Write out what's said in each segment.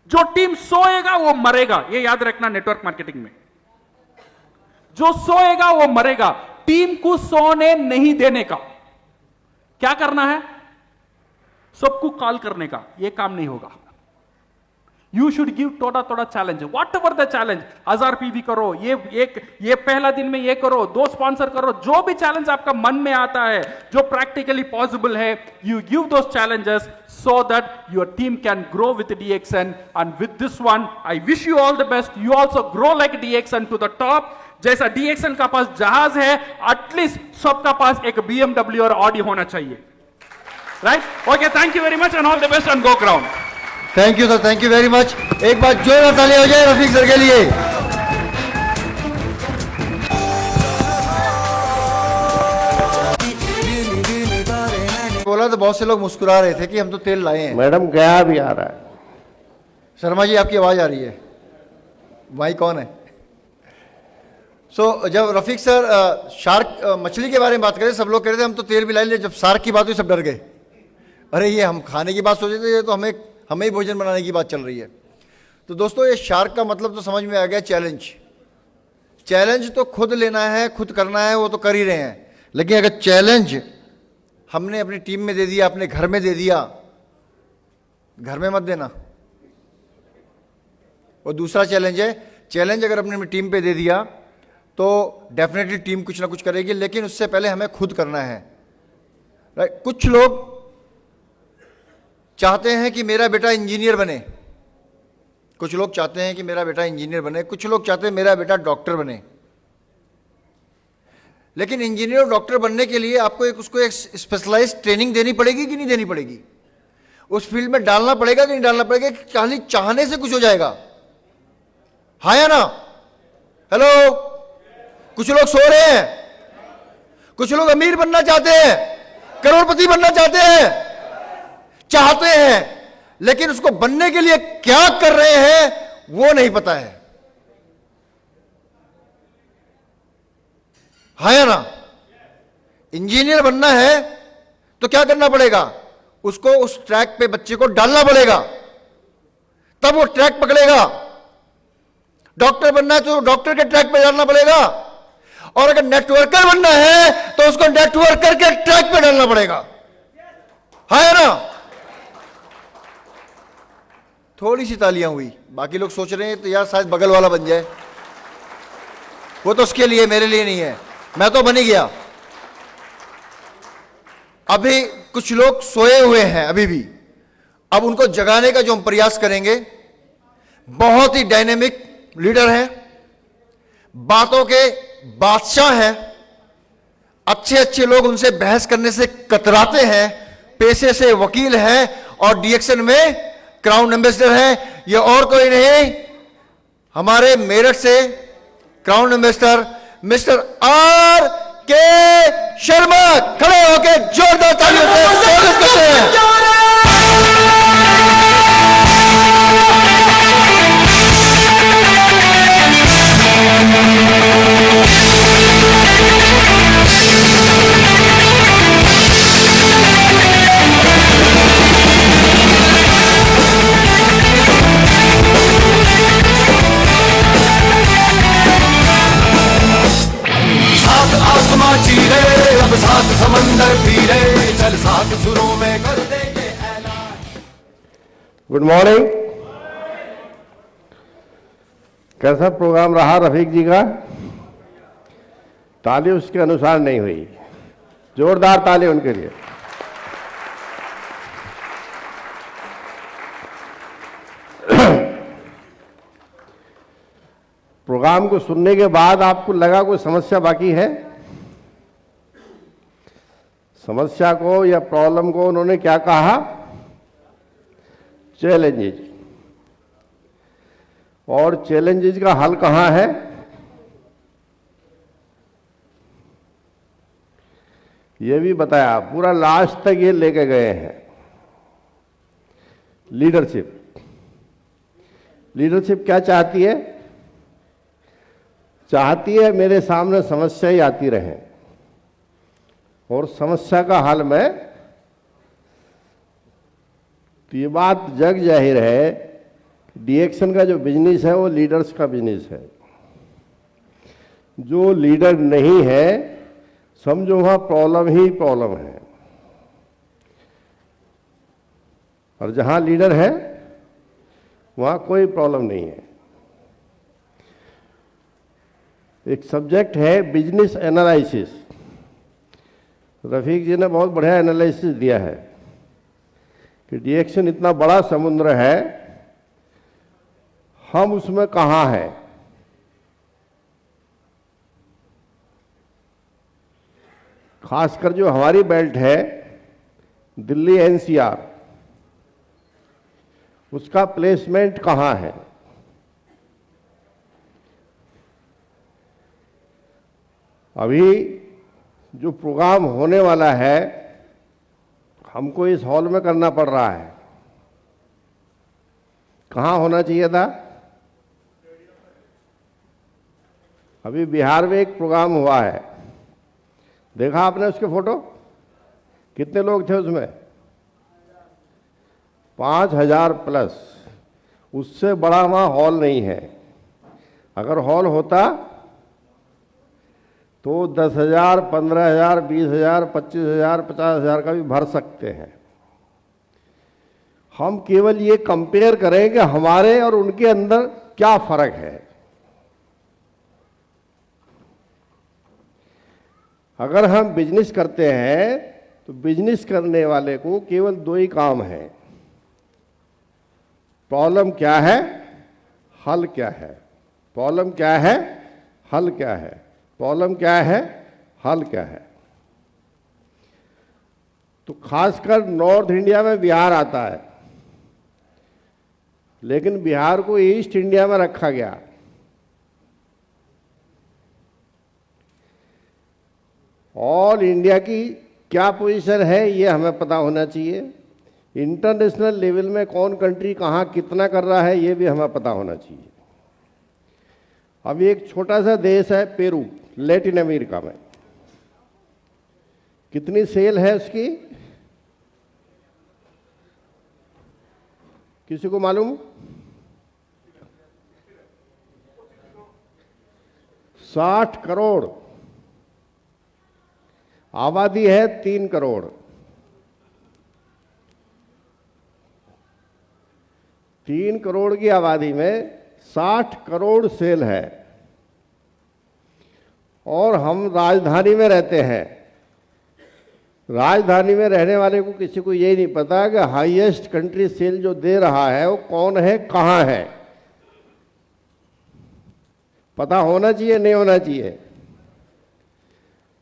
जो टीम सोएगा वो मरेगा, ये याद रखना नेटवर्क मार्केटिंग में। जो सोएगा वो मरेगा। टीम को सोने नहीं देने का। क्या करना है? सबको कॉल करने का। यह काम नहीं होगा। यू शुड गिव थोड़ा थोड़ा challenge, what ever the challenge. 1000 PV करो, ये पहला दिन में ये करो, 2 स्पॉन्सर करो, जो भी चैलेंज आपका मन में आता है, जो प्रैक्टिकली पॉसिबल है, you give those challenges so that your team can grow with DXN. And with this one, I wish you all the best. You also grow like DXN to the top. जैसा DXN का पास जहाज है, at least सबका पास एक BMW और Audi होना चाहिए, right? Okay, thank you very much and all the best and go ground. Thank you sir, thank you very much. एक बार जोरदार ताली हो जाए रफीक सर के लिए। बोला तो बहुत से लोग मुस्कुरा रहे थे कि हम तो तेल लाए हैं। मैडम गया भी आ रहा है। शर्मा जी आपकी आवाज आ रही है, भाई कौन है? जब रफीक सर शार्क मछली के बारे में बात करें, सब लोग कह रहे थे हम तो तेल भी ला लिए। जब शार्क की बात हुई सब डर गए। अरे ये हम खाने की बात सोचे थे, ये तो हमें ही भोजन बनाने की बात चल रही है। तो दोस्तों ये शार्क का मतलब तो समझ में आ गया, चैलेंज। चैलेंज तो खुद लेना है, खुद करना है, वो तो कर ही रहे हैं। लेकिन अगर चैलेंज हमने अपनी टीम में दे दिया, अपने घर में दे दिया, घर में मत देना। और दूसरा चैलेंज है, चैलेंज अगर अपनी टीम पे दे दिया तो डेफिनेटली टीम कुछ ना कुछ करेगी, लेकिन उससे पहले हमें खुद करना है, राइट? कुछ लोग चाहते हैं कि मेरा बेटा इंजीनियर बने, कुछ लोग चाहते हैं कि मेरा बेटा इंजीनियर बने, कुछ लोग चाहते हैं मेरा बेटा डॉक्टर बने। लेकिन इंजीनियर और डॉक्टर बनने के लिए आपको उसको एक स्पेशलाइज्ड ट्रेनिंग देनी पड़ेगी कि नहीं देनी पड़ेगी? उस फील्ड में डालना पड़ेगा कि नहीं डालना पड़ेगा? कि खाली चाहने से कुछ हो जाएगा? हाँ या ना? हेलो, कुछ लोग सो रहे हैं, कुछ लोग अमीर बनना चाहते हैं, करोड़पति बनना चाहते हैं, लेकिन उसको बनने के लिए क्या कर रहे हैं वो नहीं पता है। हाँ या ना? इंजीनियर बनना है तो क्या करना पड़ेगा? उसको उस ट्रैक पे बच्चे को डालना पड़ेगा, तब वो ट्रैक पकड़ेगा। डॉक्टर बनना है तो डॉक्टर के ट्रैक पे डालना पड़ेगा, और अगर नेटवर्कर बनना है तो उसको नेटवर्कर के ट्रैक पे डालना पड़ेगा। हाँ या ना? थोड़ी सी तालियां हुई, बाकी लोग सोच रहे हैं तो यार शायद बगल वाला बन जाए। वो तो उसके लिए, मेरे लिए नहीं है, मैं तो बन ही गया। अभी कुछ लोग सोए हुए हैं अभी भी, अब उनको जगाने का जो हम प्रयास करेंगे। बहुत ही डायनेमिक लीडर हैं, बातों के बादशाह हैं, अच्छे अच्छे लोग उनसे बहस करने से कतराते हैं, पेशे से वकील हैं और डीएक्सन में क्राउन एम्बेसडर हैं। ये और कोई नहीं, हमारे मेरठ से क्राउन एम्बेसडर मिस्टर आर के शर्मा। खड़े होकर जोरदार तालियों से स्वागत करते हैं। अब सात समंदर पीरे, चल सात सुरों में कर देंगे ऐलान। Good morning. कैसा प्रोग्राम रहा रफीक जी का? ताली उसके अनुसार नहीं हुई, जोरदार ताली उनके लिए। प्रोग्राम को सुनने के बाद आपको लगा कोई समस्या बाकी है? समस्या को या प्रॉब्लम को उन्होंने क्या कहा? चैलेंजेज। और चैलेंजेज का हल कहां है? ये भी बताया, पूरा लास्ट तक ये लेके गए हैं। लीडरशिप। लीडरशिप क्या चाहती है? चाहती है मेरे सामने समस्या ही आती रहे और समस्या का हल में, तो ये बात जग जाहिर है डिएक्शन का जो बिजनेस है वो लीडर्स का बिजनेस है। जो लीडर नहीं है समझो वहां प्रॉब्लम ही प्रॉब्लम है, और जहां लीडर है वहां कोई प्रॉब्लम नहीं है। एक सब्जेक्ट है बिजनेस एनालिसिस। रफीक जी ने बहुत बढ़िया एनालिसिस दिया है कि डिएक्शन इतना बड़ा समुद्र है, हम उसमें कहां हैं। खासकर जो हमारी बेल्ट है दिल्ली एनसीआर, उसका प्लेसमेंट कहां है। अभी जो प्रोग्राम होने वाला है हमको इस हॉल में करना पड़ रहा है, कहां होना चाहिए था। अभी बिहार में एक प्रोग्राम हुआ है, देखा आपने उसके फोटो, कितने लोग थे उसमें, 5,000 प्लस। उससे बड़ा वहां हॉल नहीं है। अगर हॉल होता तो 10,000, 15,000, 20,000, 25,000, 50,000 का भी भर सकते हैं। हम केवल ये कंपेयर करें कि हमारे और उनके अंदर क्या फर्क है। अगर हम बिजनेस करते हैं तो बिजनेस करने वाले को केवल दो ही काम है, प्रॉब्लम क्या है, हल क्या है। प्रॉब्लम क्या है, हल क्या है। प्रॉब्लम क्या है, हल क्या है। तो खासकर नॉर्थ इंडिया में बिहार आता है, लेकिन बिहार को ईस्ट इंडिया में रखा गया। ऑल इंडिया की क्या पोजीशन है ये हमें पता होना चाहिए। इंटरनेशनल लेवल में कौन कंट्री कहां कितना कर रहा है ये भी हमें पता होना चाहिए। अभी एक छोटा सा देश है पेरू, लैटिन अमेरिका में, कितनी सेल है उसकी, किसी को मालूम। 60 करोड़ आबादी है, 3 करोड़। 3 करोड़ की आबादी में 60 करोड़ सेल है। और हम राजधानी में रहते हैं। राजधानी में रहने वाले को किसी को यही नहीं पता कि हाईएस्ट कंट्री सेल जो दे रहा है वो कौन है, कहां है। पता होना चाहिए, नहीं होना चाहिए।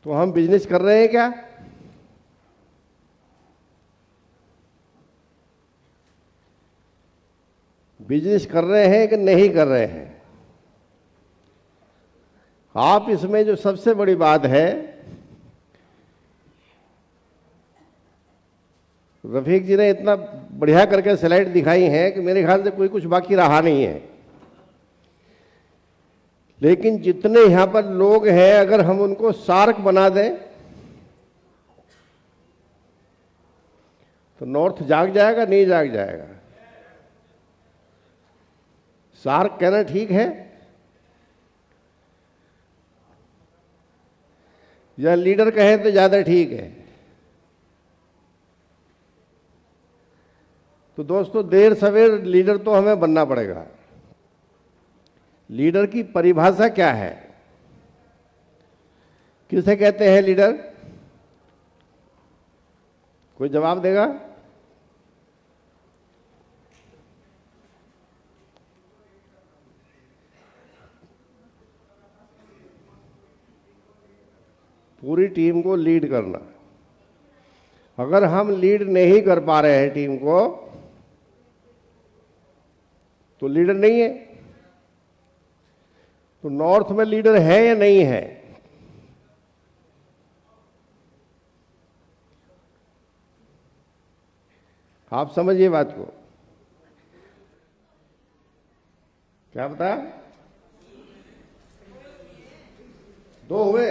तो हम बिजनेस कर रहे हैं क्या। बिजनेस कर रहे हैं कि नहीं कर रहे हैं। आप इसमें जो सबसे बड़ी बात है, रफीक जी ने इतना बढ़िया करके स्लाइड दिखाई है कि मेरे ख्याल से कोई कुछ बाकी रहा नहीं है। लेकिन जितने यहां पर लोग हैं अगर हम उनको शार्क बना दें तो नॉर्थ जाग जाएगा, नहीं जाग जाएगा। शार्क कहना ठीक है या लीडर कहें तो ज्यादा ठीक है। तो दोस्तों देर सवेर लीडर तो हमें बनना पड़ेगा। लीडर की परिभाषा क्या है, किसे कहते हैं लीडर, कोई जवाब देगा। पूरी टीम को लीड करना। अगर हम लीड नहीं कर पा रहे हैं टीम को तो लीडर नहीं है। तो नॉर्थ में लीडर है या नहीं है। आप समझिए बात को। क्या बता, 2 हुए,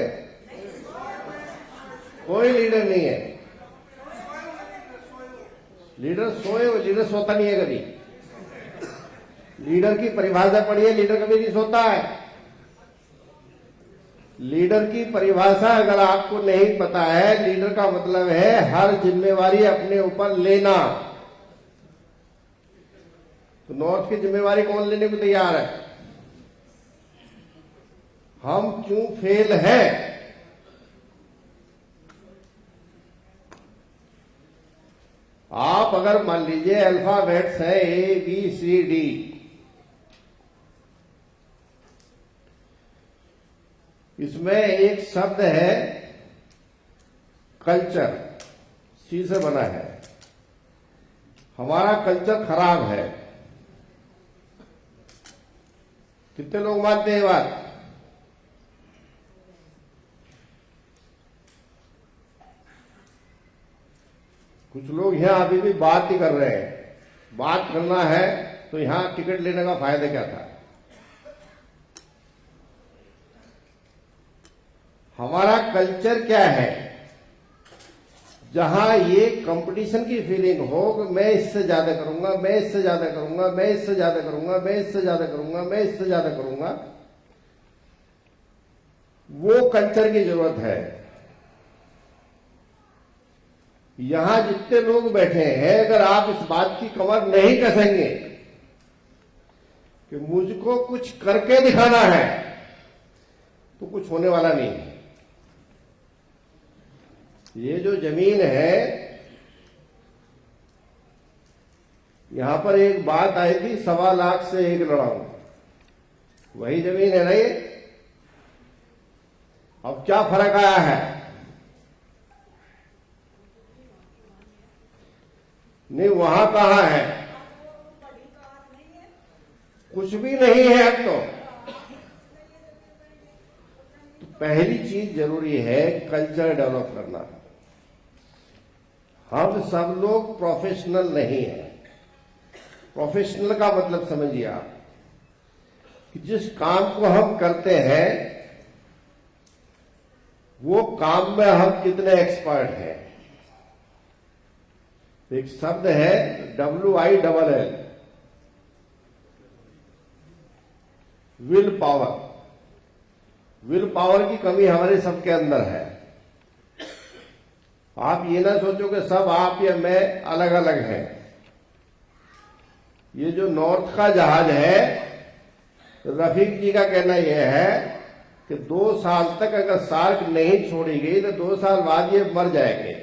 कोई लीडर नहीं है। लीडर सोए, लीडर सोता नहीं है कभी। लीडर की परिभाषा पढ़िए, लीडर कभी नहीं सोता है। लीडर की परिभाषा अगर आपको नहीं पता है, लीडर का मतलब है हर जिम्मेवारी अपने ऊपर लेना। तो नॉर्थ की जिम्मेवारी कौन लेने को तैयार है? हम क्यों फेल हैं? आप अगर मान लीजिए अल्फाबेट्स हैं ABCD, इसमें एक शब्द है कल्चर, C से बना है। हमारा कल्चर खराब है। कितने लोग मानते हैं बात? कुछ लोग यहां अभी भी बात ही कर रहे हैं। बात करना है तो यहां टिकट लेने का फायदा क्या था? हमारा कल्चर क्या है? जहां ये कंपटीशन की फीलिंग हो कि मैं इससे ज्यादा करूंगा, मैं इससे ज्यादा करूंगा, मैं इससे ज्यादा करूंगा, मैं इससे ज्यादा करूंगा, मैं इससे ज्यादा करूंगा, वो कल्चर की जरूरत है। यहां जितने लोग बैठे हैं, अगर आप इस बात की कमर नहीं कसेंगे कि मुझको कुछ करके दिखाना है, तो कुछ होने वाला नहीं है। ये जो जमीन है, यहां पर एक बात आई थी, 1.25 लाख से एक लड़ाऊं, वही जमीन है ना ये? अब क्या फर्क आया है? नहीं, वहां कहां है? कुछ भी नहीं है अब तो। पहली चीज जरूरी है कल्चर डेवलप करना। हम सब लोग प्रोफेशनल नहीं हैं। प्रोफेशनल का मतलब समझिए आप, कि जिस काम को हम करते हैं वो काम में हम कितने एक्सपर्ट हैं। एक शब्द है WILL, will power. Will power की कमी हमारे सबके अंदर है। आप ये ना सोचो कि सब आप या मैं अलग अलग हैं। ये जो नॉर्थ का जहाज है, रफीक जी का कहना यह है कि 2 साल तक अगर सार्क नहीं छोड़ी गई तो 2 साल बाद ये मर जाएंगे।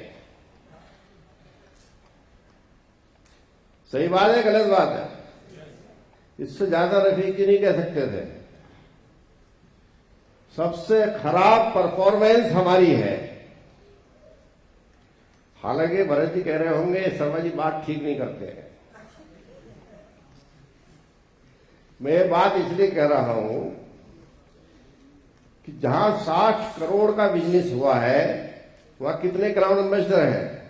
सही बात है, गलत बात है? इससे ज्यादा रफीक जी नहीं कह सकते थे। सबसे खराब परफॉर्मेंस हमारी है। हालांकि भरत जी कह रहे होंगे शर्मा जी बात ठीक नहीं करते हैं। मैं ये बात इसलिए कह रहा हूं कि जहां 60 करोड़ का बिजनेस हुआ है, वहां कितने क्राउन एम्बेसडर हैं?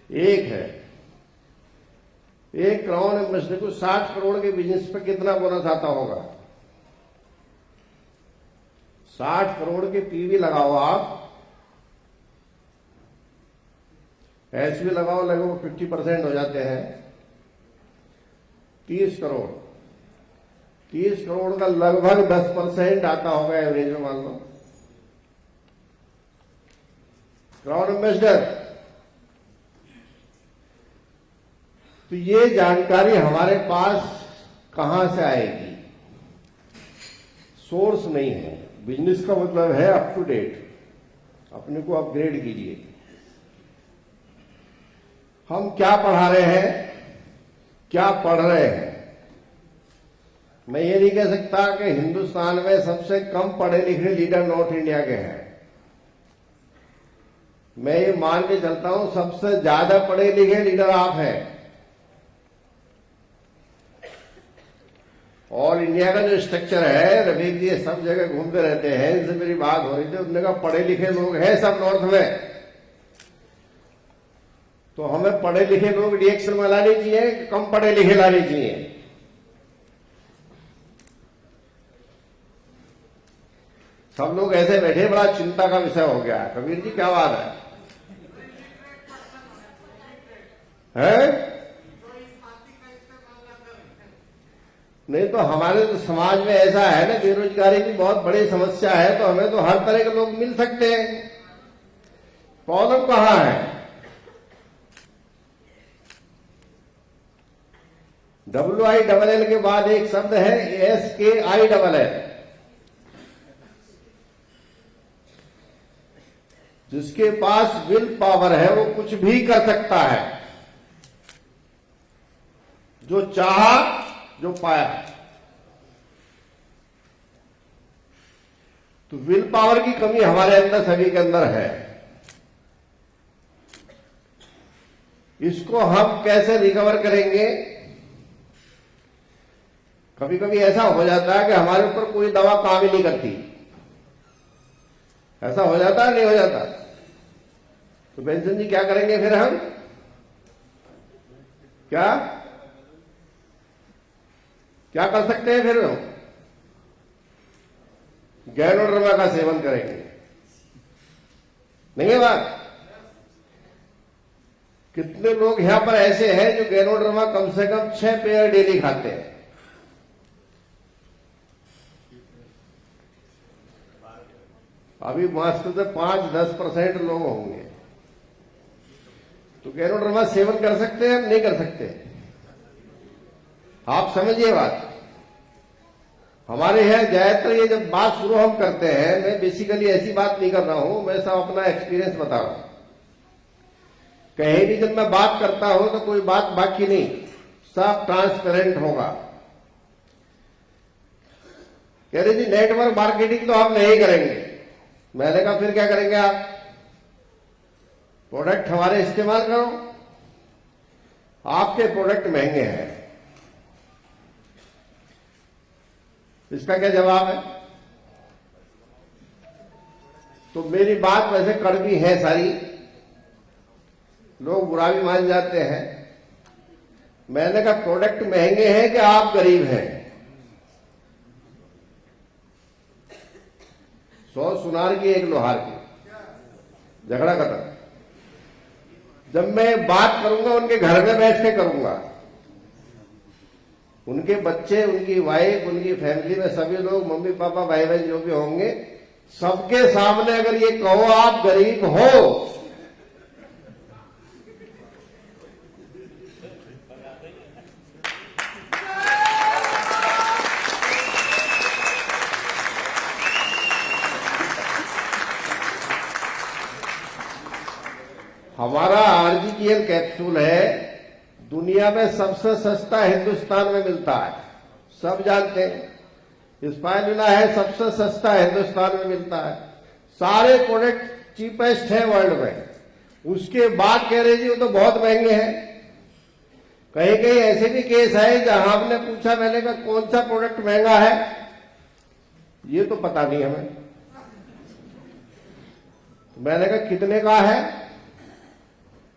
एक है। एक क्राउन एम्बेसडर को 60 करोड़ के बिजनेस पे कितना बोनस आता होगा? 60 करोड़ के पीवी लगाओ आप, एसवी लगाओ, लगभग 50% हो जाते हैं। 30 करोड़, 30 करोड़ का लगभग 10% आता होगा एवरेज में, मान लो। क्राउन एम्बेसडर, तो ये जानकारी हमारे पास कहां से आएगी? सोर्स नहीं है। बिजनेस का मतलब है अप टू डेट, अपने को अपग्रेड कीजिए। हम क्या पढ़ा रहे हैं, क्या पढ़ रहे हैं? मैं ये नहीं कह सकता कि हिंदुस्तान में सबसे कम पढ़े लिखे लीडर नॉर्थ इंडिया के हैं। मैं ये मान के चलता हूं सबसे ज्यादा पढ़े लिखे लीडर आप हैं। ऑल इंडिया का जो स्ट्रक्चर है, रफीक जी सब जगह घूमते रहते हैं, इनसे मेरी बात हो रही थी, उन्होंने कहा पढ़े लिखे लोग हैं सब नॉर्थ में, तो हमें पढ़े लिखे लोग डीएक्शन में लाने चाहिए, कम पढ़े लिखे लाने चाहिए? सब लोग ऐसे बैठे, बड़ा चिंता का विषय हो गया है। कबीर जी क्या बात है? नहीं तो हमारे तो समाज में ऐसा है ना, बेरोजगारी की बहुत बड़ी समस्या है, तो हमें तो हर तरह के लोग मिल सकते हैं। प्रॉब्लम कहां है? WILL के बाद एक शब्द है SKILL, जिसके पास विल पावर है वो कुछ भी कर सकता है, जो चाहा जो पाया। तो विल पावर की कमी हमारे अंदर सभी के अंदर है। इसको हम कैसे रिकवर करेंगे? कभी कभी ऐसा हो जाता है कि हमारे ऊपर कोई दवा काम ही नहीं करती। ऐसा हो जाता है, नहीं हो जाता? तो बेंसन जी क्या करेंगे फिर हम? क्या कर सकते हैं फिर हम? गैनोडर्मा का सेवन करेंगे। नहीं है बात? कितने लोग यहां पर ऐसे हैं जो गैनोडर्मा कम से कम 6 पेयर डेली खाते हैं? अभी मुश्किल से 5-10% लोग होंगे। तो गैनोडर्मा सेवन कर सकते हैं, हम नहीं कर सकते? आप समझिए बात। हमारे यहां ज्यादातर ये जब बात शुरू हम करते हैं, मैं बेसिकली ऐसी बात नहीं कर रहा हूं, मैं सब अपना एक्सपीरियंस बता रहा हूं। कहीं भी जब मैं बात करता हूं तो कोई बात बाकी नहीं, सब ट्रांसपेरेंट होगा। कह रहे जी नेटवर्क मार्केटिंग तो हम नहीं करेंगे। मैंने कहा फिर क्या करेंगे आप? प्रोडक्ट हमारे इस्तेमाल करो। आपके प्रोडक्ट महंगे हैं। इसका क्या जवाब है? तो मेरी बात वैसे कड़वी है सारी, लोग बुरा भी मान जाते हैं। मैंने कहा प्रोडक्ट महंगे हैं कि आप गरीब हैं? 100 सुनार की 1 लोहार की, झगड़ा खत्म। जब मैं बात करूंगा उनके घर में बैठ के करूंगा, उनके बच्चे, उनकी वाइफ, उनकी फैमिली में सभी लोग, मम्मी पापा भाई बहन जो भी होंगे, सबके सामने अगर ये कहो आप गरीब हो, हमारा RGTL कैप्सूल है, दुनिया में सबसे सस्ता हिंदुस्तान में मिलता है, सब जानते हैं। स्पाइरुलिना है, सबसे सस्ता हिंदुस्तान में मिलता है। सारे प्रोडक्ट चीपेस्ट है वर्ल्ड में। उसके बाद कह रहे जी वो तो बहुत महंगे हैं। कहीं कहीं ऐसे भी केस है जहां हमने पूछा, मैंने कहा कौन सा प्रोडक्ट महंगा है? ये तो पता नहीं हमें। मैंने कहा कितने का है?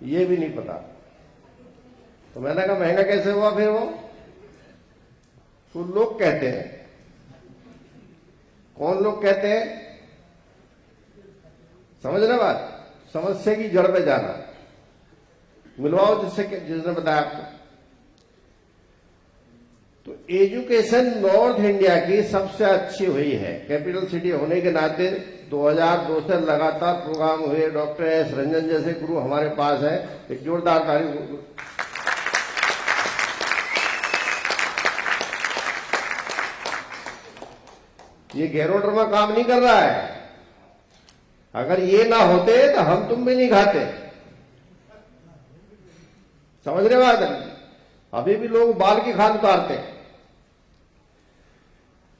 ये भी नहीं पता। तो मैंने कहा महंगा कैसे हुआ फिर वो? तो लोग कहते हैं। कौन लोग कहते हैं? समझना बात, समस्या की जड़ पे जाना। मिलवाओ जिसने बताया आपको। तो एजुकेशन नॉर्थ इंडिया की सबसे अच्छी हुई है। कैपिटल सिटी होने के नाते 2002 से लगातार प्रोग्राम हुए। डॉक्टर एस रंजन जैसे गुरु हमारे पास है, एक जोरदार तारीफ। ये गैनोडर्मा काम नहीं कर रहा है। अगर ये ना होते तो हम तुम भी नहीं खाते। समझ रहे बात? अभी भी लोग बाल की खाद उतारते।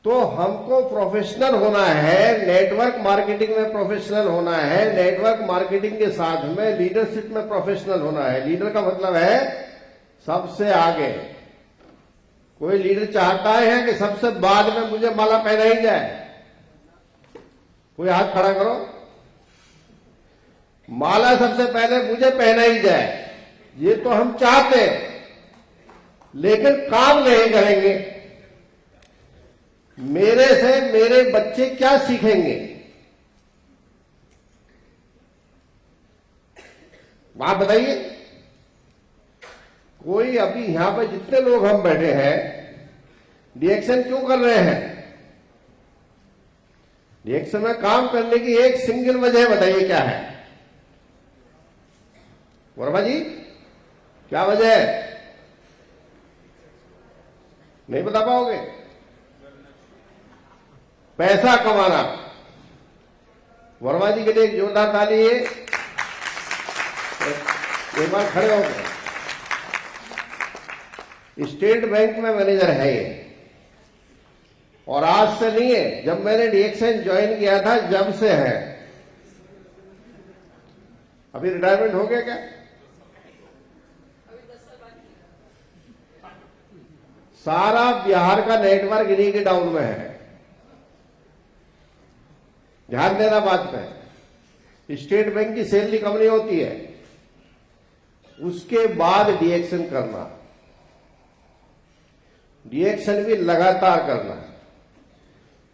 तो हमको प्रोफेशनल होना है, नेटवर्क मार्केटिंग में प्रोफेशनल होना है, नेटवर्क मार्केटिंग के साथ में लीडरशिप में प्रोफेशनल होना है। लीडर का मतलब है सबसे आगे। कोई लीडर चाहता है कि सबसे बाद में मुझे माला पहना ही जाए? कोई हाथ खड़ा करो। माला सबसे पहले मुझे पहना ही जाए, ये तो हम चाहते हैं, लेकिन काम नहीं करेंगे। मेरे से मेरे बच्चे क्या सीखेंगे? बात बताइए। कोई अभी यहां पर जितने लोग हम बैठे हैं, डीएक्शन क्यों कर रहे हैं? डीएक्शन में काम करने की एक सिंगल वजह बताइए क्या है? वर्मा जी, क्या वजह है? नहीं बता पाओगे? पैसा कमाना। वर्मा जी के लिए एक जोरदार ताली है। एक बार खड़े हो गए। स्टेट बैंक में मैनेजर है ये, और आज से नहीं है, जब मैंने डीएक्शन ज्वाइन किया था जब से है। अभी रिटायरमेंट हो गया क्या? सारा बिहार का नेटवर्क इन्हीं के डाउन में है। ध्यान देना बात पे। स्टेट बैंक की सैलरी कंपनी होती है, उसके बाद डीएक्शन करना, डीएक्शन भी लगातार करना।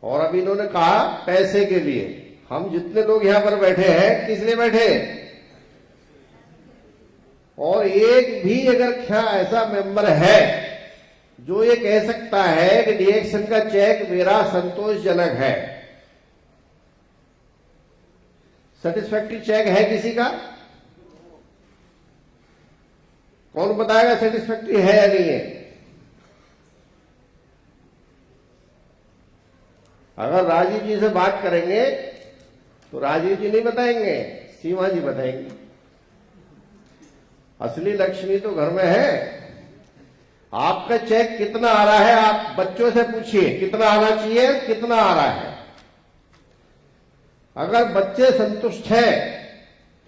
और अभी इन्होंने कहा पैसे के लिए। हम जितने लोग यहां पर बैठे हैं किस लिए बैठे? और एक भी अगर क्या ऐसा मेंबर है जो ये कह सकता है कि डीएक्शन का चेक मेरा संतोषजनक है? सेटिस्फैक्ट्री चेक है किसी का? कौन बताएगा सेटिस्फैक्ट्री है या नहीं है? अगर राजीव जी से बात करेंगे तो राजीव जी नहीं बताएंगे, सीमा जी बताएंगे। असली लक्ष्मी तो घर में है। आपका चेक कितना आ रहा है आप बच्चों से पूछिए, कितना आना चाहिए, कितना आ रहा है। अगर बच्चे संतुष्ट है,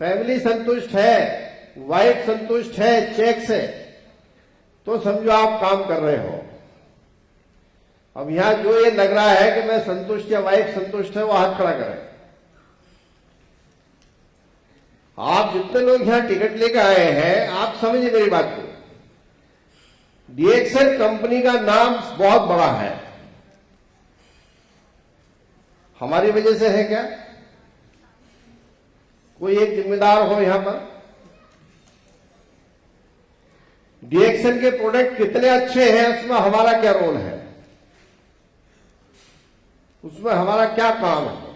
फैमिली संतुष्ट है, वाइफ संतुष्ट है चेक से, तो समझो आप काम कर रहे हो। अब यहां जो ये लग रहा है कि मैं संतुष्ट या वाइफ संतुष्ट है, वो हाथ खड़ा करें। आप जितने लोग यहां टिकट लेकर आए हैं, आप समझिए मेरी बात को। डीएक्शन कंपनी का नाम बहुत बड़ा है। हमारी वजह से है क्या? कोई एक जिम्मेदार हो यहां पर? डीएक्शन के प्रोडक्ट कितने अच्छे हैं, उसमें हमारा क्या रोल है? उसमें हमारा क्या काम है?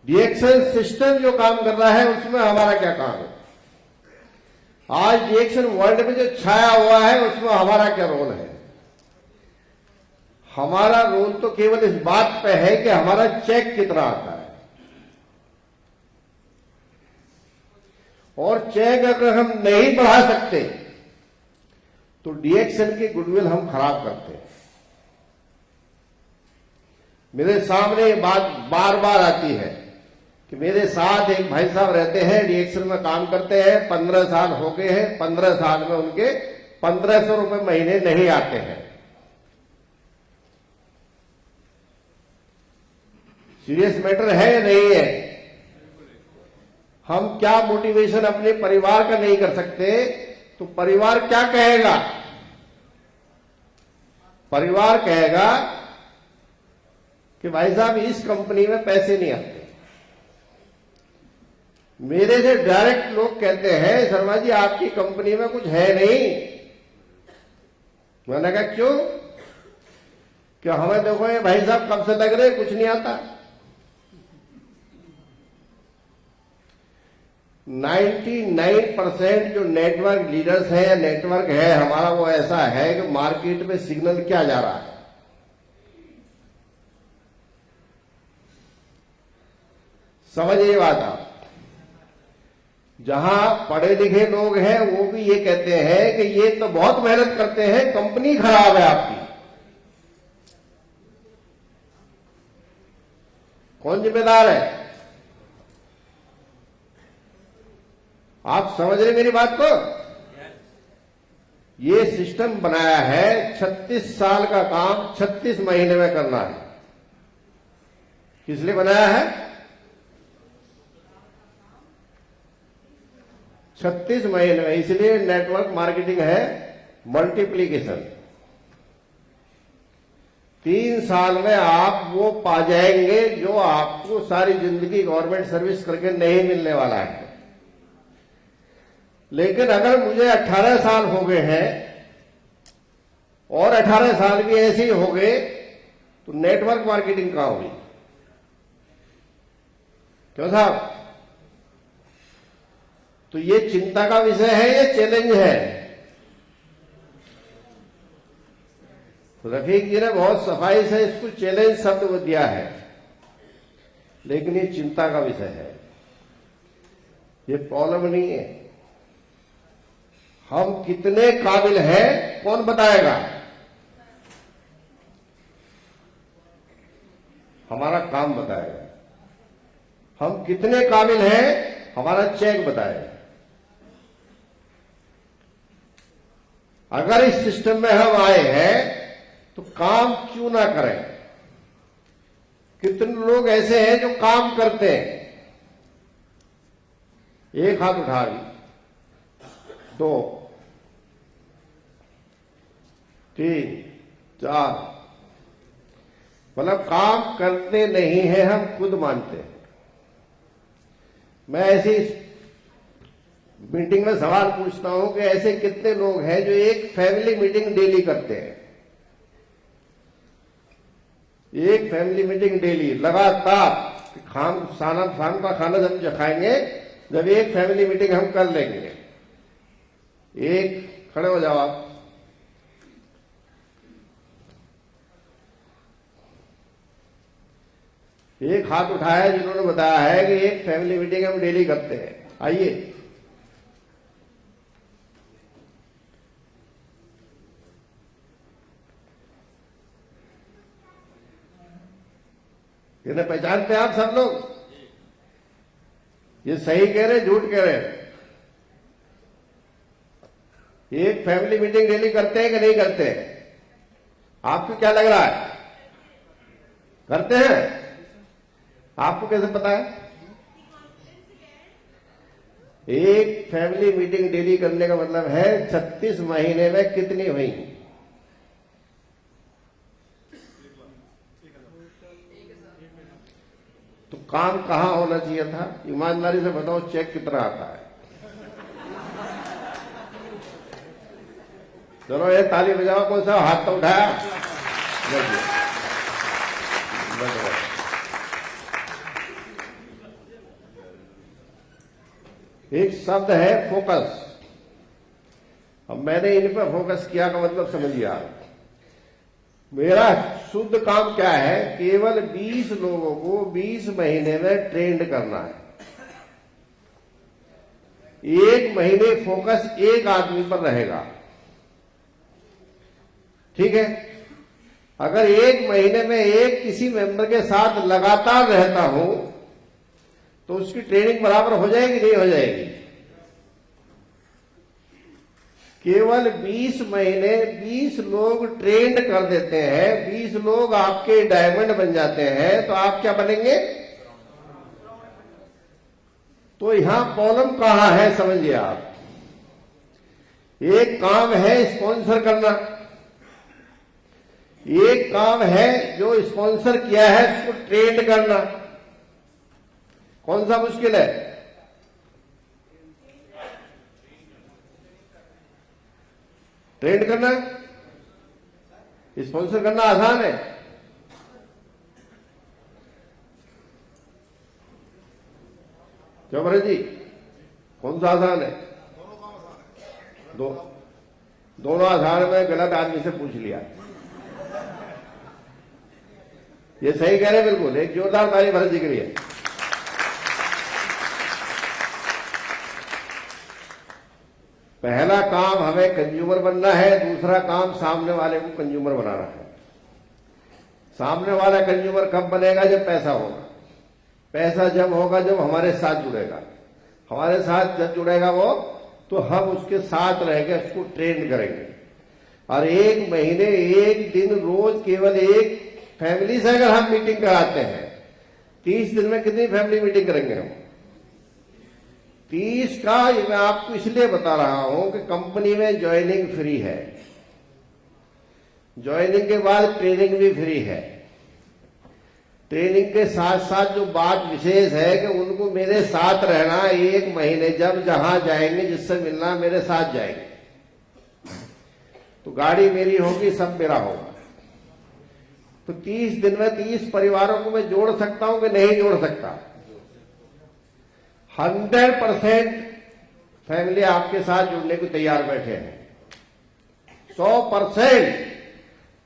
डीएक्शन सिस्टम जो काम कर रहा है उसमें हमारा क्या काम है? आज डीएक्शन वर्ल्ड में जो छाया हुआ है उसमें हमारा क्या रोल है? हमारा रोल तो केवल इस बात पे है कि हमारा चेक कितना आता है। और चेक अगर हम नहीं बढ़ा सकते तो डीएक्शन की गुडविल हम खराब करते हैं। मेरे सामने ये बात बार बार आती है कि मेरे साथ एक भाई साहब रहते हैं, डीएक्शन में काम करते हैं, 15 साल हो गए हैं, 15 साल में उनके 1500 रुपए महीने नहीं आते हैं। सीरियस मैटर है या नहीं है? हम क्या मोटिवेशन अपने परिवार का नहीं कर सकते तो परिवार क्या कहेगा? परिवार कहेगा कि भाई साहब इस कंपनी में पैसे नहीं आते। मेरे से डायरेक्ट लोग कहते हैं शर्मा जी आपकी कंपनी में कुछ है नहीं। मैंने कहा क्यों? क्या हमें देखो ये भाई साहब कब से लग रहे कुछ नहीं आता। 99% जो नेटवर्क लीडर्स है या नेटवर्क है हमारा, वो ऐसा है कि मार्केट में सिग्नल क्या जा रहा है। समझिए बात आप। जहां पढ़े लिखे लोग हैं वो भी ये कहते हैं कि ये तो बहुत मेहनत करते हैं, कंपनी खराब है आपकी। कौन जिम्मेदार है? आप समझ रहे मेरी बात को? ये सिस्टम बनाया है 36 साल का काम 36 महीने में करना है। किस लिए बनाया है? 36 महीने में। इसलिए नेटवर्क मार्केटिंग है मल्टीप्लीकेशन। 3 साल में आप वो पा जाएंगे जो आपको सारी जिंदगी गवर्नमेंट सर्विस करके नहीं मिलने वाला है। लेकिन अगर मुझे 18 साल हो गए हैं और 18 साल भी ऐसे ही हो गए तो नेटवर्क मार्केटिंग कहां होगी? क्यों साहब? तो ये चिंता का विषय है, ये चैलेंज है। रफीक जी ने बहुत सफाई से इसको चैलेंज शब्द दिया है, लेकिन ये चिंता का विषय है, ये प्रॉब्लम नहीं है। हम कितने काबिल हैं कौन बताएगा? हमारा काम बताएगा। हम कितने काबिल हैं हमारा चेक बताएगा। अगर इस सिस्टम में हम आए हैं तो काम क्यों ना करें? कितने लोग ऐसे हैं जो काम करते हैं? एक हाथ उठा ली, 2, 3, 4, मतलब काम करते नहीं है, हम खुद मानते हैं। मैं ऐसी मीटिंग में सवाल पूछता हूं कि ऐसे कितने लोग हैं जो एक फैमिली मीटिंग डेली करते हैं? एक फैमिली मीटिंग डेली लगातार शाम का खाना जब खाएंगे, जब एक फैमिली मीटिंग हम कर लेंगे। एक खड़े हो जाओ आप। एक हाथ उठाया जिन्होंने बताया है कि एक फैमिली मीटिंग हम डेली करते हैं। आइए, इन्हें पहचानते हैं आप सब लोग? ये सही कह रहे झूठ कह रहे? एक फैमिली मीटिंग डेली करते हैं कि नहीं करते हैं? आपको क्या लग रहा है? करते हैं? आपको कैसे पता है? एक फैमिली मीटिंग डेली करने का मतलब है 36 महीने में कितनी हुई? तो काम कहां होना चाहिए था? ईमानदारी से बताओ, चेक कितना आता है? चलो ये ताली बजाओ। कौन सा हाथ तो उठाया? एक शब्द है फोकस। अब मैंने इन पर फोकस किया का मतलब समझिए आप। मेरा शुद्ध काम क्या है? केवल 20 लोगों को 20 महीने में ट्रेंड करना है। एक महीने फोकस एक आदमी पर रहेगा, ठीक है? अगर एक महीने में एक किसी मेंबर के साथ लगातार रहता हूं तो उसकी ट्रेनिंग बराबर हो जाएगी नहीं हो जाएगी? केवल 20 महीने 20 लोग ट्रेंड कर देते हैं, 20 लोग आपके डायमंड बन जाते हैं, तो आप क्या बनेंगे? तो यहां प्रॉब्लम कहां है समझिए आप। एक काम है स्पॉन्सर करना, एक काम है जो स्पॉन्सर किया है उसको ट्रेंड करना। कौन सा मुश्किल है? ट्रेंड करना। स्पॉन्सर करना आसान है। क्या भरत जी, कौन सा आसान है? दोनों आसान है। मैं गलत आदमी से पूछ लिया। ये सही कह रहे हैं बिल्कुल। एक जोरदार ताली भरत जी के लिए। पहला काम हमें कंज्यूमर बनना है, दूसरा काम सामने वाले को कंज्यूमर बनाना है। सामने वाला कंज्यूमर कब बनेगा? जब पैसा होगा। पैसा जब होगा जब हमारे साथ जुड़ेगा। हमारे साथ जब जुड़ेगा वो, तो हम उसके साथ रहेंगे, उसको ट्रेंड करेंगे। और एक महीने एक दिन रोज केवल एक फैमिली से अगर हम मीटिंग कराते हैं, 30 दिन में कितनी फैमिली मीटिंग करेंगे हम? 30 का मैं आपको इसलिए बता रहा हूं कि कंपनी में ज्वाइनिंग फ्री है, ज्वाइनिंग के बाद ट्रेनिंग भी फ्री है। ट्रेनिंग के साथ साथ जो बात विशेष है कि उनको मेरे साथ रहना, एक महीने जब जहां जाएंगे जिससे मिलना मेरे साथ जाएंगे। तो गाड़ी मेरी होगी, सब मेरा होगा। तो 30 दिन में 30 परिवारों को मैं जोड़ सकता हूं कि नहीं जोड़ सकता? 100% फैमिली आपके साथ जुड़ने को तैयार बैठे हैं, 100%।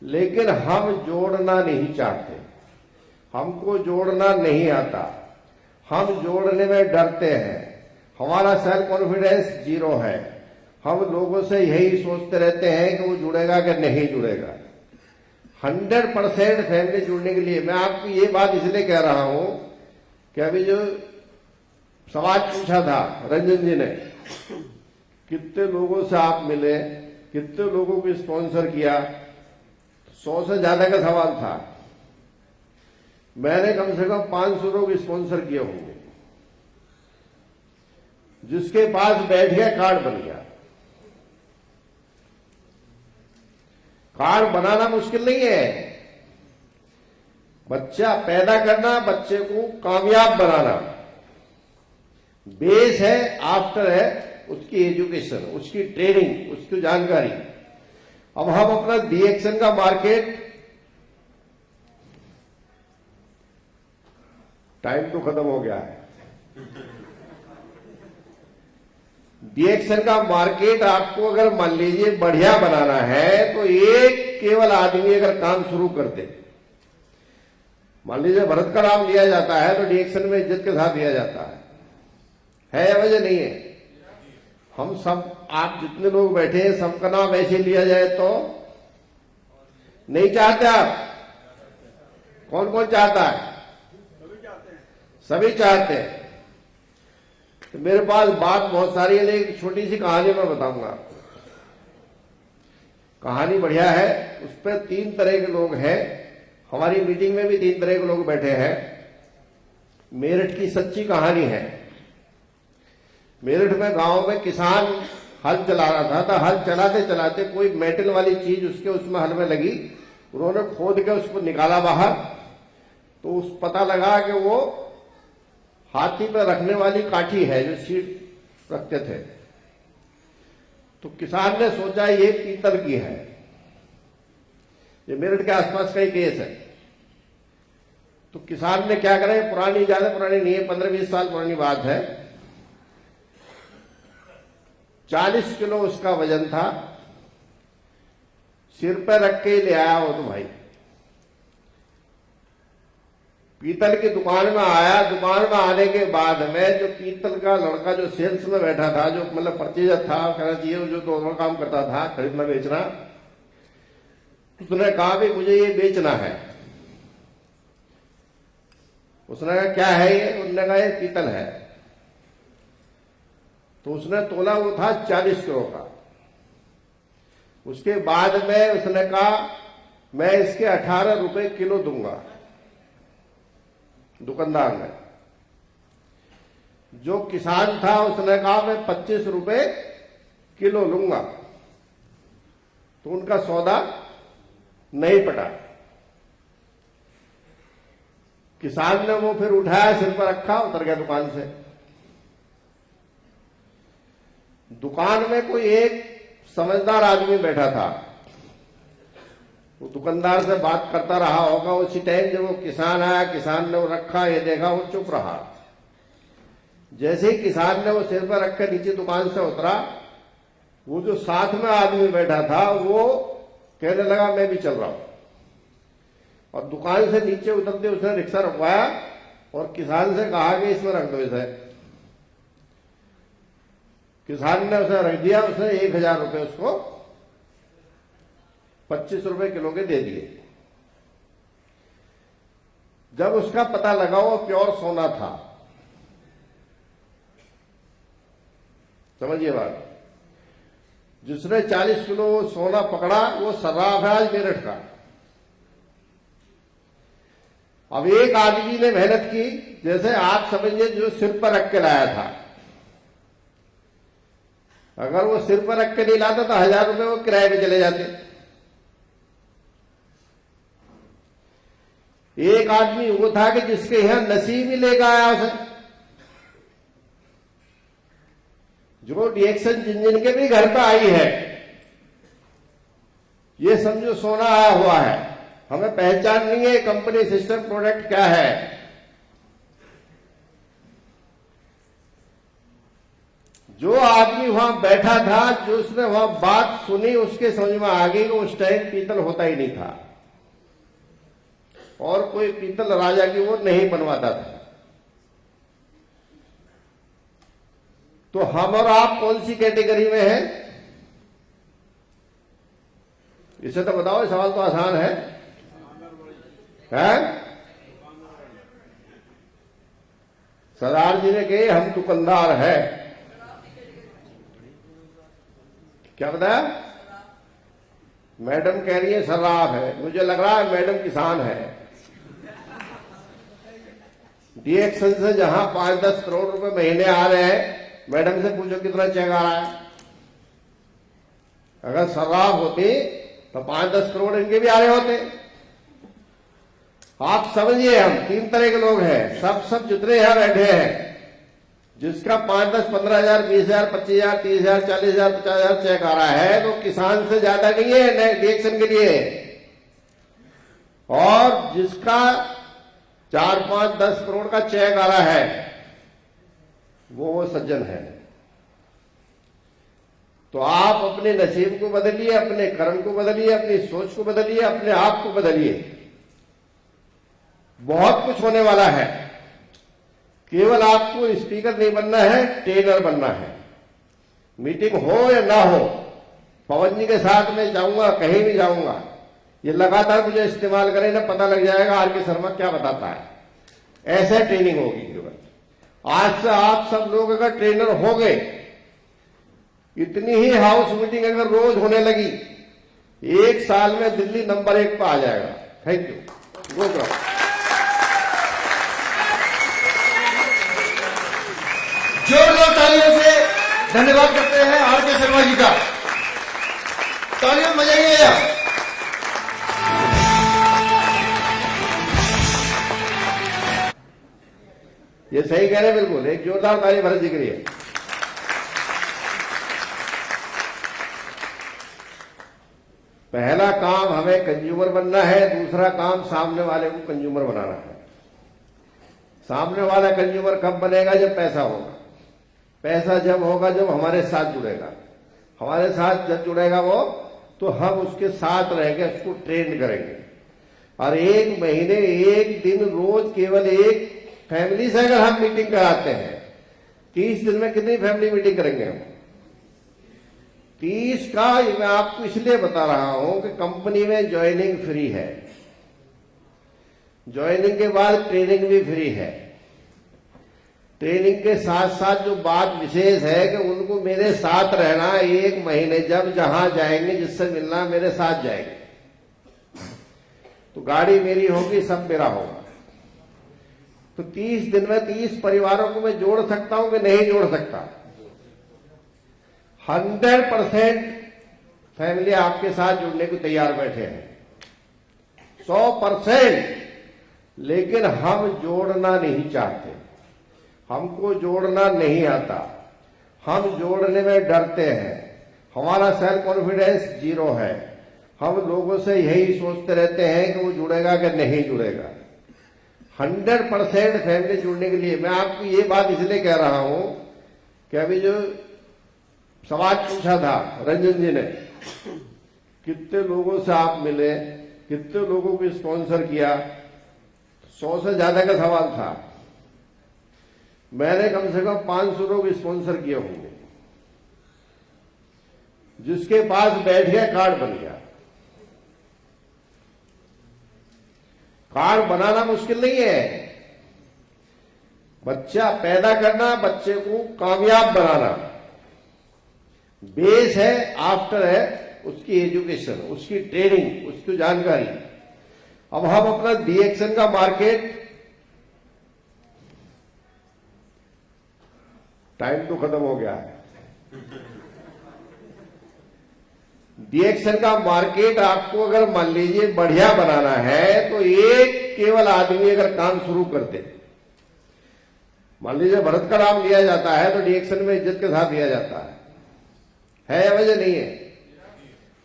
लेकिन हम जोड़ना नहीं चाहते, हमको जोड़ना नहीं आता, हम जोड़ने में डरते हैं, हमारा सेल्फ कॉन्फिडेंस 0 है। हम लोगों से यही सोचते रहते हैं कि वो जुड़ेगा कि नहीं जुड़ेगा। 100% फैमिली जुड़ने के लिए मैं आपको ये बात इसलिए कह रहा हूं कि अभी जो सवाल पूछा था रंजन जी ने, कितने लोगों से आप मिले, कितने लोगों को स्पॉन्सर किया, 100 से ज्यादा का सवाल था। मैंने कम से कम 500 लोग स्पॉन्सर किए होंगे। जिसके पास बैठ गया कार्ड बन गया। कार्ड बनाना मुश्किल नहीं है, बच्चा पैदा करना, बच्चे को कामयाब बनाना बेस है, आफ्टर है उसकी एजुकेशन, उसकी ट्रेनिंग, उसकी जानकारी। अब हम अपना डीएक्शन का मार्केट, टाइम तो खत्म हो गया है, डीएक्शन का मार्केट आपको अगर मान लीजिए बढ़िया बनाना है तो एक केवल आदमी अगर काम शुरू कर दे, मान लीजिए भरत का नाम लिया जाता है तो डीएक्शन में इज्जत के साथ लिया जाता है या वजह नहीं है? हम सब, आप जितने लोग बैठे हैं सबका नाम ऐसे लिया जाए तो नहीं चाहते आप? कौन कौन चाहता है? सभी चाहते हैं। तो मेरे पास बात बहुत सारी है, लेकिन छोटी सी कहानी मैं बताऊंगा आपको। कहानी बढ़िया है, उस पर 3 तरह के लोग हैं। हमारी मीटिंग में भी 3 तरह के लोग बैठे हैं। मेरठ की सच्ची कहानी है। मेरठ में गांव में किसान हल चला रहा था, हल चलाते चलाते कोई मेटल वाली चीज उसके उसमें हल में लगी। उन्होंने खोद के उसको निकाला बाहर, तो उस पता लगा कि वो हाथी पर रखने वाली काठी है जो सीट रखते थे। तो किसान ने सोचा ये पीतल की है। ये मेरठ के आसपास का ही केस है। तो किसान ने क्या करा, पुरानी, ज्यादा पुरानी नहीं है, 15-20 साल पुरानी बात है। 40 किलो उसका वजन था। सिर पर रख के ले आया वो तो भाई। पीतल की दुकान में आया। दुकान में आने के बाद में जो पीतल का लड़का जो सेल्स में बैठा था, जो मतलब परचेजर था, कहना चाहिए जो दोनों काम करता था, खरीदना बेचना, उसने कहा भी मुझे ये बेचना है। उसने कहा क्या है ये? उन्होंने कहा ये पीतल है। तो उसने तोला, वो था 40 किलो का। उसके बाद में उसने कहा मैं इसके 18 रुपए किलो दूंगा। दुकानदार ने, जो किसान था उसने कहा मैं 25 रुपए किलो लूंगा। तो उनका सौदा नहीं पटा। किसान ने वो फिर उठाया, सिर पर रखा, उतर गया दुकान से। दुकान में कोई एक समझदार आदमी बैठा था। वो दुकानदार से बात करता रहा होगा। उसी टाइम जब वो किसान आया, किसान ने वो रखा, ये देखा, वो चुप रहा। जैसे ही किसान ने वो सिर पर रख कर नीचे दुकान से उतरा, वो जो साथ में आदमी बैठा था वो कहने लगा मैं भी चल रहा हूं। और दुकान से नीचे उतरते उसने रिक्शा रुकवाया और किसान से कहा कि इसमें रख दो इसे। किसान ने उसे रख दिया। उसने 1000 रुपए उसको 25 रुपए किलो के दे दिए। जब उसका पता लगा वो प्योर सोना था। समझिए बात। जिसने 40 किलो सोना पकड़ा वो सर्राफ है आज मेरठ का। अब एक आदमी ने मेहनत की, जैसे आप समझिए जो सिर पर रख के लाया था। अगर वो सिर पर रख के नहीं लाता तो 1000 रुपए वो किराए पे चले जाते। एक आदमी वो था कि जिसके यहां नसीब ही लेकर आया उसे, जो डीएक्शन जिनके भी घर पे आई है। ये समझो सोना आया हुआ है, हमें पहचान नहीं है कंपनी सिस्टम प्रोडक्ट क्या है। जो आदमी वहां बैठा था, जो उसने वहां बात सुनी, उसके समझ में आ गई कि उस टाइम पीतल होता ही नहीं था और कोई पीतल राजा की वो नहीं बनवाता था। तो हम और आप कौन सी कैटेगरी में हैं? इसे तो बताओ, सवाल तो आसान है, हैं? सरदार जी ने कहे हम दुकानदार है। क्या बताया? मैडम कह रही है शराब है, मुझे लग रहा है मैडम किसान है। डीएक्शन से जहां 5-10 करोड़ रुपए महीने आ रहे हैं, मैडम से पूछो कितना चेक आ रहा है। अगर शराब होती तो 5-10 करोड़ इनके भी आ रहे होते। आप समझिए, हम 3 तरह के लोग हैं, सब जितने यहां बैठे हैं, जिसका 5-10, 15,000, 20,000, 25,000, 30,000, 40,000, 50,000 चेक आ रहा है, तो किसान से ज्यादा नहीं है डीएक्शन के लिए। और जिसका 4, 5, 10 करोड़ का चेक आ रहा है, वो सज्जन है। तो आप अपने नसीब को बदलिए, अपने कर्म को बदलिए, अपनी सोच को बदलिए, अपने आप को बदलिए। बहुत कुछ होने वाला है। केवल आपको स्पीकर नहीं बनना है, ट्रेनर बनना है। मीटिंग हो या ना हो, पवन जी के साथ में जाऊंगा, कहीं भी जाऊंगा, ये लगातार मुझे इस्तेमाल करें ना, पता लग जाएगा आर के शर्मा क्या बताता है। ऐसे ट्रेनिंग होगी केवल। आज से आप सब लोग अगर ट्रेनर हो गए, इतनी ही हाउस मीटिंग अगर रोज होने लगी, 1 साल में दिल्ली नंबर 1 पर आ जाएगा। Thank you. Go ground. जोरदार तालियों से धन्यवाद करते हैं आर के शर्मा जी का। तालियों बजाइए आप। ये सही कह रहे हैं बिल्कुल। एक जोरदार ताली भरत जी के लिए। पहला काम हमें कंज्यूमर बनना है, दूसरा काम सामने वाले को कंज्यूमर बनाना है। सामने वाला कंज्यूमर कब बनेगा? जब पैसा होगा। पैसा जब होगा जब हमारे साथ जुड़ेगा। हमारे साथ जब जुड़ेगा वो, तो हम उसके साथ रहेंगे, उसको ट्रेन करेंगे। और 1 महीने 1 दिन रोज केवल एक फैमिली से अगर हम मीटिंग कराते हैं, 30 दिन में कितनी फैमिली मीटिंग करेंगे हम? 30 का मैं आपको इसलिए बता रहा हूं कि कंपनी में ज्वाइनिंग फ्री है, ज्वाइनिंग के बाद ट्रेनिंग भी फ्री है। ट्रेनिंग के साथ साथ जो बात विशेष है कि उनको मेरे साथ रहना, 1 महीने जब जहां जाएंगे, जिससे मिलना, मेरे साथ जाएंगे। तो गाड़ी मेरी होगी, सब मेरा होगा। तो 30 दिन में 30 परिवारों को मैं जोड़ सकता हूं कि नहीं जोड़ सकता? 100% फैमिली आपके साथ जुड़ने को तैयार बैठे हैं, 100%। लेकिन हम जोड़ना नहीं चाहते, हमको जोड़ना नहीं आता, हम जोड़ने में डरते हैं, हमारा सेल्फ कॉन्फिडेंस 0 है। हम लोगों से यही सोचते रहते हैं कि वो जुड़ेगा कि नहीं जुड़ेगा। 100% फैमिली जुड़ने के लिए मैं आपको ये बात इसलिए कह रहा हूं कि अभी जो सवाल पूछा था रंजन जी ने, कितने लोगों से आप मिले, कितने लोगों को स्पॉन्सर किया, 100 से ज्यादा का सवाल था। मैंने कम से कम 500 लोग स्पॉन्सर किए होंगे, जिसके पास बैठ गया कार्ड बन गया। कार्ड बनाना मुश्किल नहीं है, बच्चा पैदा करना, बच्चे को कामयाब बनाना बेस है। आफ्टर है उसकी एजुकेशन, उसकी ट्रेनिंग, उसकी जानकारी। अब हम अपना डीएक्शन का मार्केट, टाइम तो खत्म हो गया है, डीएक्शन का मार्केट आपको अगर मान लीजिए बढ़िया बनाना है, तो एक केवल आदमी अगर काम शुरू कर दे, मान लीजिए भरत का नाम लिया जाता है तो डीएक्शन में इज्जत के साथ लिया जाता है या वजह नहीं है?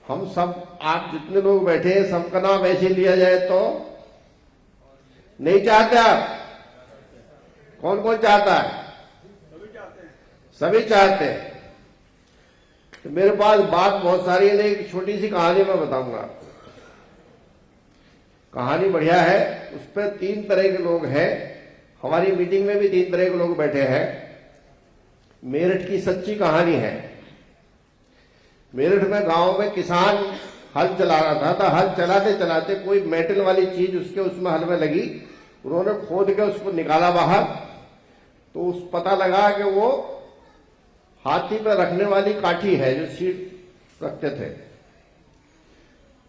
हम सब, आप जितने लोग बैठे हैं सबका नाम ऐसे लिया जाए तो नहीं चाहते आप? कौन कौन चाहता है? सभी चाहते हैं। तो मेरे पास बात बहुत सारी है, एक छोटी सी कहानी मैं बताऊंगा आपको। कहानी बढ़िया है, उस पर 3 तरह के लोग हैं। हमारी मीटिंग में भी 3 तरह के लोग बैठे हैं। मेरठ की सच्ची कहानी है। मेरठ में गांव में किसान हल चला रहा था, हल चलाते चलाते कोई मेटल वाली चीज उसमें हल में लगी। उन्होंने खोद के उसको निकाला बाहर, तो उस पता लगा कि वो हाथी पर रखने वाली काठी है जो सीट रखते थे।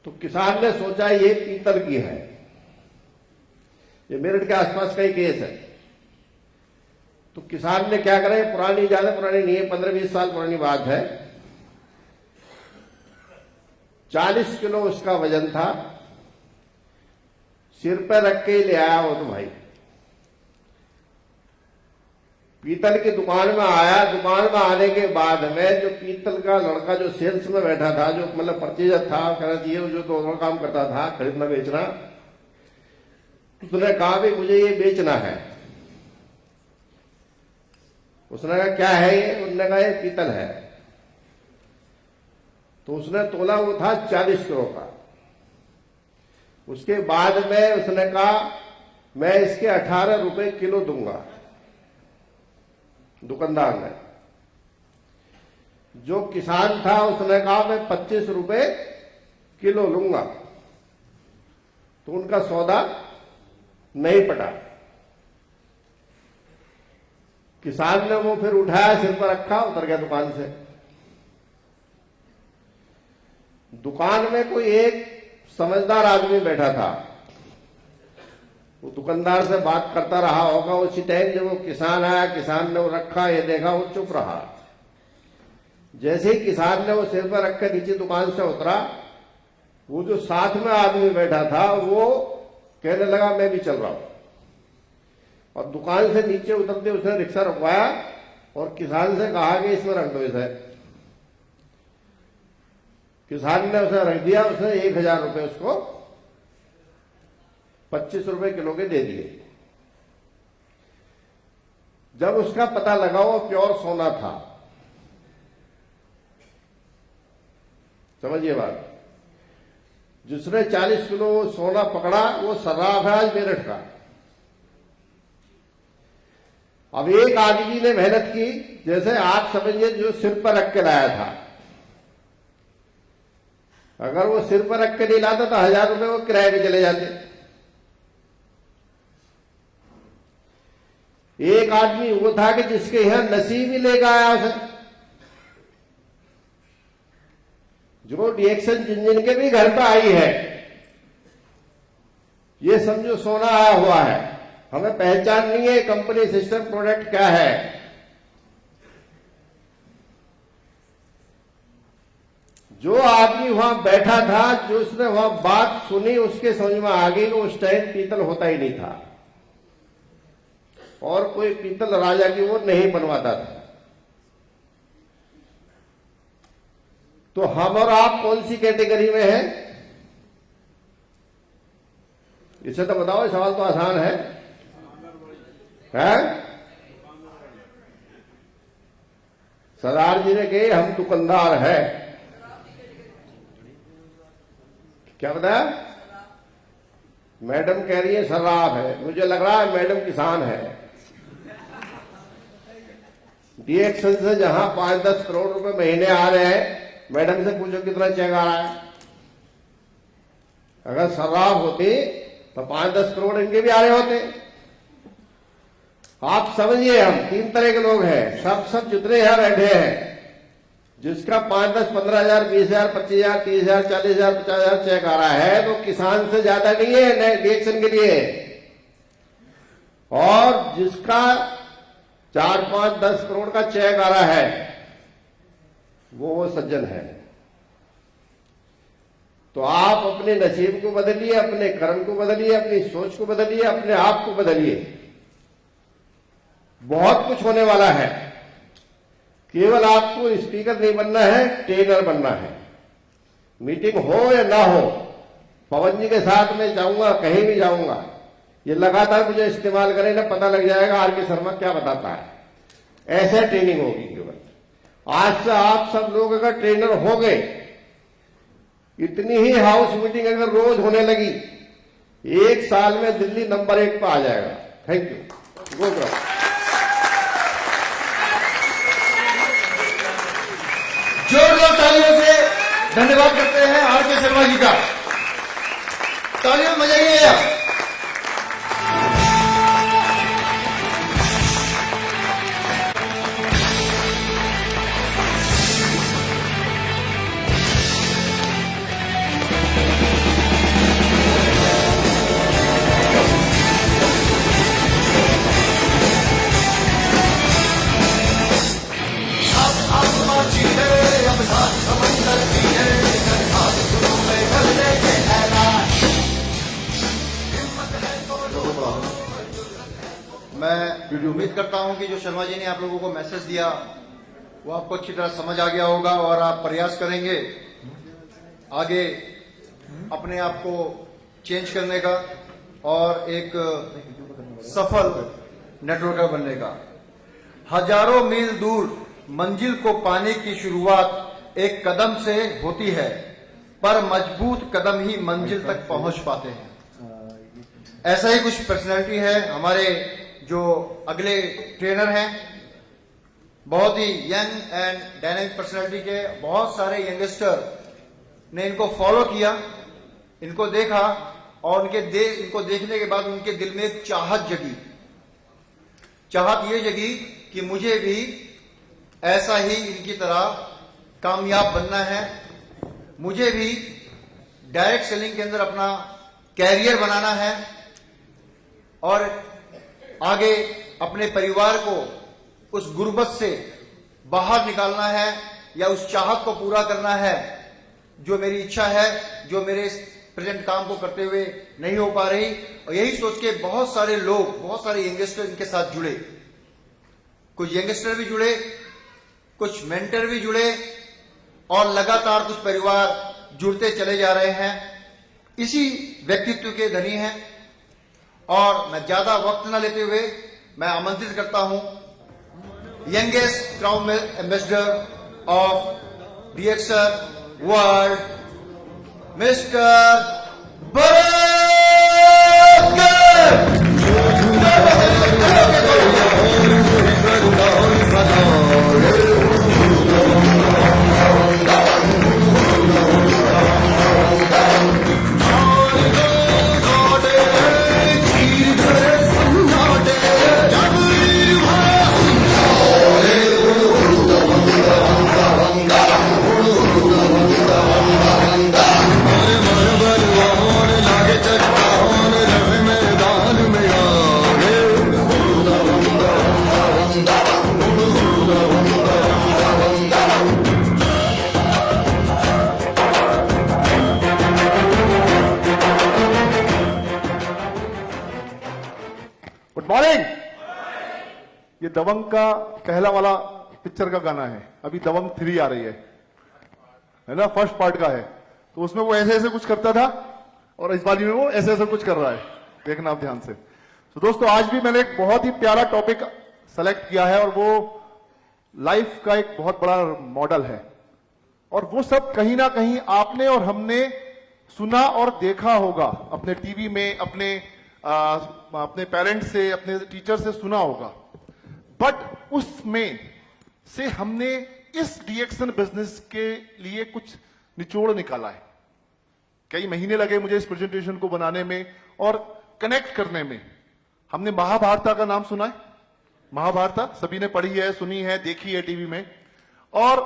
तो किसान ने सोचा ये पीतल की है। ये मेरठ के आसपास का ही केस है। तो किसान ने क्या करा, पुरानी, ज्यादा पुरानी नहीं है, 15-20 साल पुरानी बात है। 40 किलो उसका वजन था। सिर पर रख के ले आया वो तो भाई। पीतल की दुकान में आया। दुकान में आने के बाद में जो पीतल का लड़का जो सेल्स में बैठा था, जो मतलब परचेजर था, कहना चाहिए जो दोनों काम करता था, खरीदना बेचना, उसने कहा भी मुझे ये बेचना है। उसने कहा क्या है ये? उसने कहा ये पीतल है। तो उसने तोला, वो था 40 किलो का। उसके बाद में उसने कहा मैं इसके 18 रुपए किलो दूंगा। दुकानदार ने, जो किसान था उसने कहा मैं 25 रुपए किलो लूंगा। तो उनका सौदा नहीं पटा। किसान ने वो फिर उठाया, सिर पर रखा, उतर गया दुकान से। दुकान में कोई एक समझदार आदमी बैठा था। वो दुकानदार से बात करता रहा होगा। उसी टाइम जब वो किसान आया, किसान ने वो रखा, ये देखा, वो चुप रहा। जैसे ही किसान ने वो सिर पर रख कर नीचे दुकान से उतरा, वो जो साथ में आदमी बैठा था वो कहने लगा मैं भी चल रहा हूं। और दुकान से नीचे उतरते उसने रिक्शा रुकवाया और किसान से कहा कि इसमें रख दो इसे। किसान ने उसे रख दिया। उसने 1000 रुपए उसको 25 रुपए किलो के दे दिए। जब उसका पता लगा वो प्योर सोना था। समझिए बात। जिसने 40 किलो सोना पकड़ा वो सर्राफ है आज मेरठ का। अब एक आदमी ने मेहनत की, जैसे आप समझिए जो सिर पर रख के लाया था। अगर वो सिर पर रख के नहीं लाता तो 1000 रुपए वो किराए पे चले जाते। एक आदमी वो था कि जिसके यहां नसीब ही लेकर आया उसे, जो रिएक्शन इंजन के भी घर पर आई है। ये समझो सोना आया हुआ है। हमें पहचान नहीं है कंपनी सिस्टम प्रोडक्ट क्या है। जो आदमी वहां बैठा था, जो उसने वहां बात सुनी, उसके समझ में आ गई कि उस टाइम पीतल होता ही नहीं था और कोई पीतल राजा की वो नहीं बनवाता था। तो हम और आप कौन सी कैटेगरी में हैं? इसे तो बताओ, ये सवाल तो आसान है? सरदार जी ने कहे हम दुकानदार है। क्या बताया? मैडम कह रही है सर्राफ है। मुझे लग रहा है मैडम किसान है। डीएक्शन से जहां 5-10 करोड़ रुपए महीने आ रहे हैं, मैडम से पूछो कितना चेक आ रहा है। अगर सर्राफ होती तो 5-10 करोड़ इनके भी आ रहे होते। आप समझिए, हम 3 तरह के लोग हैं। सब जितने यहां बैठे हैं, जिसका 5-10, 15,000, 20,000, 25,000, 30,000, 40,000, 50,000 चेक आ रहा है, तो किसान से ज्यादा नहीं है रिएक्शन के लिए। और जिसका 4, 5, 10 करोड़ का चेक आ रहा है, वो सज्जन है। तो आप अपने नसीब को बदलिए, अपने कर्म को बदलिए, अपनी सोच को बदलिए, अपने आप को बदलिए। बहुत कुछ होने वाला है। केवल आपको स्पीकर नहीं बनना है, ट्रेनर बनना है। मीटिंग हो या ना हो, पवन जी के साथ मैं जाऊंगा, कहीं भी जाऊंगा, ये लगातार मुझे इस्तेमाल करें ना, पता लग जाएगा आर के शर्मा क्या बताता है। ऐसे ट्रेनिंग होगी केवल। आज से आप सब लोग अगर ट्रेनर हो गए, इतनी ही हाउस मीटिंग अगर रोज होने लगी, 1 साल में दिल्ली नंबर 1 पर आ जाएगा। Thank you. गुड। जोरदार तालियों से धन्यवाद करते हैं आर के शर्मा जी का। तालियों में बजाइए आप। मैं उम्मीद करता हूं कि जो शर्मा जी ने आप लोगों को मैसेज दिया वो आपको अच्छी तरह समझ आ गया होगा और आप प्रयास करेंगे आगे अपने आप को चेंज करने का और एक सफल नेटवर्कर बनने का। हजारों मील दूर मंजिल को पाने की शुरुआत एक कदम से होती है, पर मजबूत कदम ही मंजिल तक पहुंच पाते हैं। ऐसा ही कुछ पर्सनैलिटी है हमारे जो अगले ट्रेनर हैं, बहुत ही यंग एंड डायनामिक पर्सनैलिटी के बहुत सारे यंगस्टर ने इनको फॉलो किया, इनको देखा और इनको देखने के बाद उनके दिल में एक चाहत जगी। चाहत ये जगी कि मुझे भी ऐसा ही इनकी तरह कामयाब बनना है, मुझे भी डायरेक्ट सेलिंग के अंदर अपना कैरियर बनाना है और आगे अपने परिवार को उस गुर्बत से बाहर निकालना है या उस चाहत को पूरा करना है जो मेरी इच्छा है, जो मेरे इस प्रेजेंट काम को करते हुए नहीं हो पा रही। और यही सोच के बहुत सारे लोग, बहुत सारे यंगस्टर इनके साथ जुड़े। कुछ यंगस्टर भी जुड़े, कुछ मेंटर भी जुड़े और लगातार कुछ परिवार जुड़ते चले जा रहे हैं। इसी व्यक्तित्व के धनी हैं और मैं ज्यादा वक्त न लेते हुए मैं आमंत्रित करता हूं youngest crown ambassador of DXL world mister Bharat. Morning. ये दबंग का पहला वाला पिक्चर का गाना है, अभी दबंग 3 आ रही है ना, फर्स्ट पार्ट का है। तो उसमें वो ऐसे ऐसे कुछ करता था और इस बारी में वो ऐसे ऐसे कुछ कर रहा है, देखना आप ध्यान से। तो दोस्तों आज भी मैंने एक बहुत ही प्यारा टॉपिक सेलेक्ट किया है और वो लाइफ का एक बहुत बड़ा मॉडल है और वो सब कहीं ना कहीं आपने और हमने सुना और देखा होगा, अपने टीवी में, अपने पेरेंट्स से, अपने टीचर से सुना होगा। बट उसमें से हमने इस डीएक्सएल बिजनेस के लिए कुछ निचोड़ निकाला है। कई महीने लगे मुझे इस प्रेजेंटेशन को बनाने में और कनेक्ट करने में। हमने महाभारत का नाम सुना है? महाभारत सभी ने पढ़ी है, सुनी है, देखी है टीवी में। और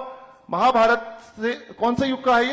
महाभारत से कौन से युग का है ये?